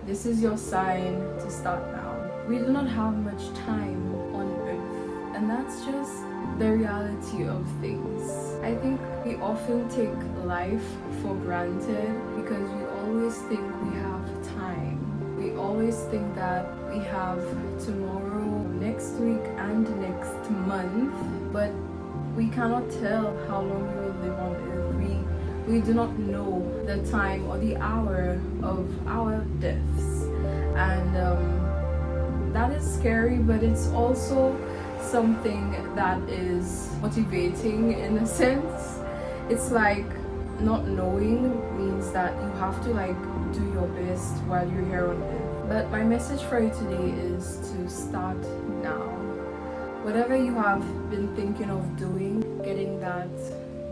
This is your sign to start now. We do not have much time on earth, and that's just the reality of things. I think we often take life for granted because we always think we have time. We always think that we have tomorrow, next week, and next month, but we cannot tell how long we will live on earth. We do not know the time or the hour of our deaths, and that is scary, but it's also something that is motivating in a sense. It's like not knowing means that you have to do your best while you're here on earth. But my message for you today is to start now. Whatever you have been thinking of doing, getting that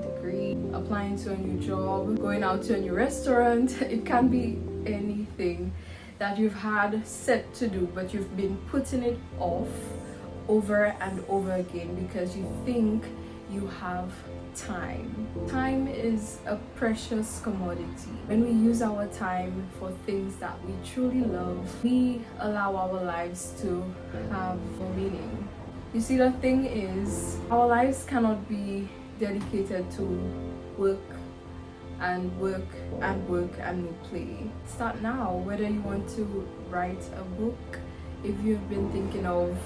degree, applying to a new job, going out to a new restaurant, it can be anything that you've had set to do, but you've been putting it off over and over again because you think you have time. Time is a precious commodity. When we use our time for things that we truly love, we allow our lives to have meaning. You see, the thing is, our lives cannot be dedicated to work and work and work and no play. Start now. Whether you want to write a book, if you've been thinking of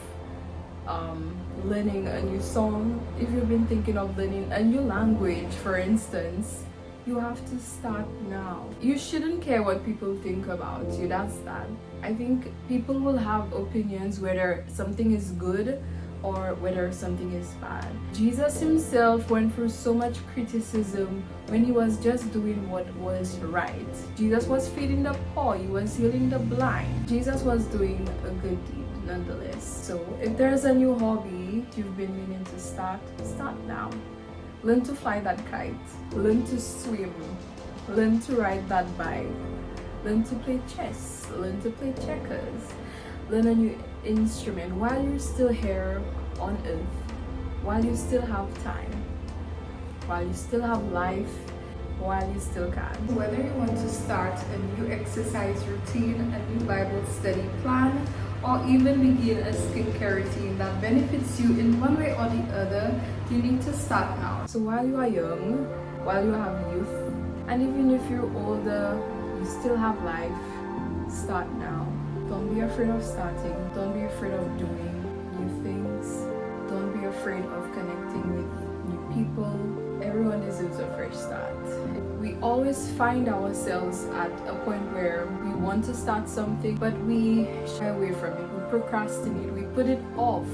learning a new song, if you've been thinking of learning a new language, for instance, you have to start now. You shouldn't care what people think about you. That's that. I think people will have opinions whether something is good or whether something is bad. Jesus himself went through so much criticism when he was just doing what was right. Jesus was feeding the poor, he was healing the blind. Jesus was doing a good deed nonetheless. So if there's a new hobby you've been meaning to start now. Learn to fly that kite, learn to swim, learn to ride that bike, learn to play chess, learn to play checkers, learn a new instrument while you're still here on earth, while you still have time, while you still have life, while you still can. Whether you want to start a new exercise routine, a new Bible study plan, or even begin a skincare routine that benefits you in one way or the other, you need to start now. So while you are young, while you have youth, and even if you're older, you still have life, start now. Don't be afraid of starting. Don't be afraid of doing new things. Don't be afraid of connecting with new people. Everyone deserves a fresh start. We always find ourselves at a point where we want to start something, but we shy away from it. We procrastinate. We put it off.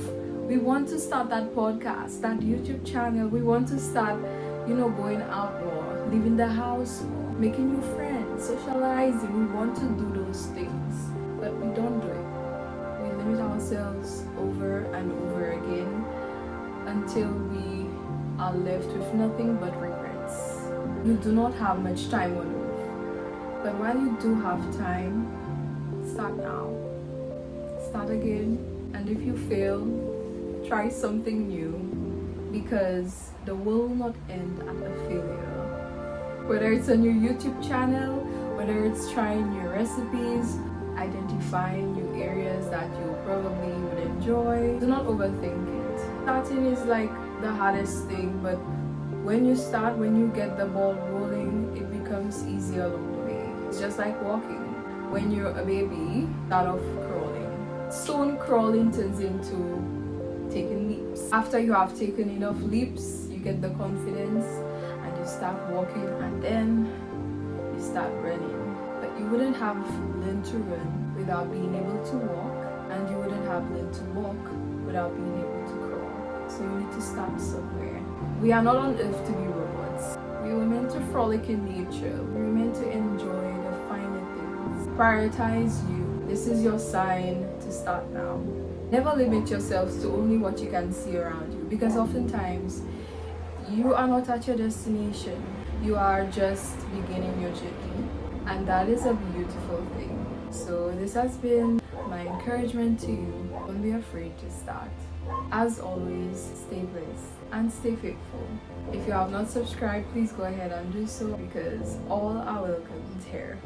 We want to start that podcast, that YouTube channel. We want to start, going out more, leaving the house more, making new friends, socializing. We want to do those things, but we don't do it. We limit ourselves over and over again until we are left with nothing but regrets. You do not have much time on earth, but while you do have time, start now. Start again, and if you fail, try something new, because the world will not end at a failure. Whether it's a new YouTube channel, whether it's trying new recipes, identifying new areas that you probably would enjoy, do not overthink it. Starting is like the hardest thing, but when you start, when you get the ball rolling, it becomes easier along the way. It's just like walking. When you're a baby, start off crawling. Soon crawling turns into taking leaps. After you have taken enough leaps, you get the confidence and you start walking, and then you start running. But you wouldn't have learned to run without being able to walk, and you wouldn't have learned to walk without being able to crawl. So you need to start somewhere. We are not on earth to be robots. We were meant to frolic in nature. We were meant to enjoy the finer things. Prioritize you. This is your sign to start now. Never limit yourselves to only what you can see around you, because oftentimes you are not at your destination. You are just beginning your journey, and that is a beautiful thing. So this has been my encouragement to you. Don't be afraid to start. As always, stay blessed and stay faithful. If you have not subscribed, please go ahead and do so, because all are welcome here.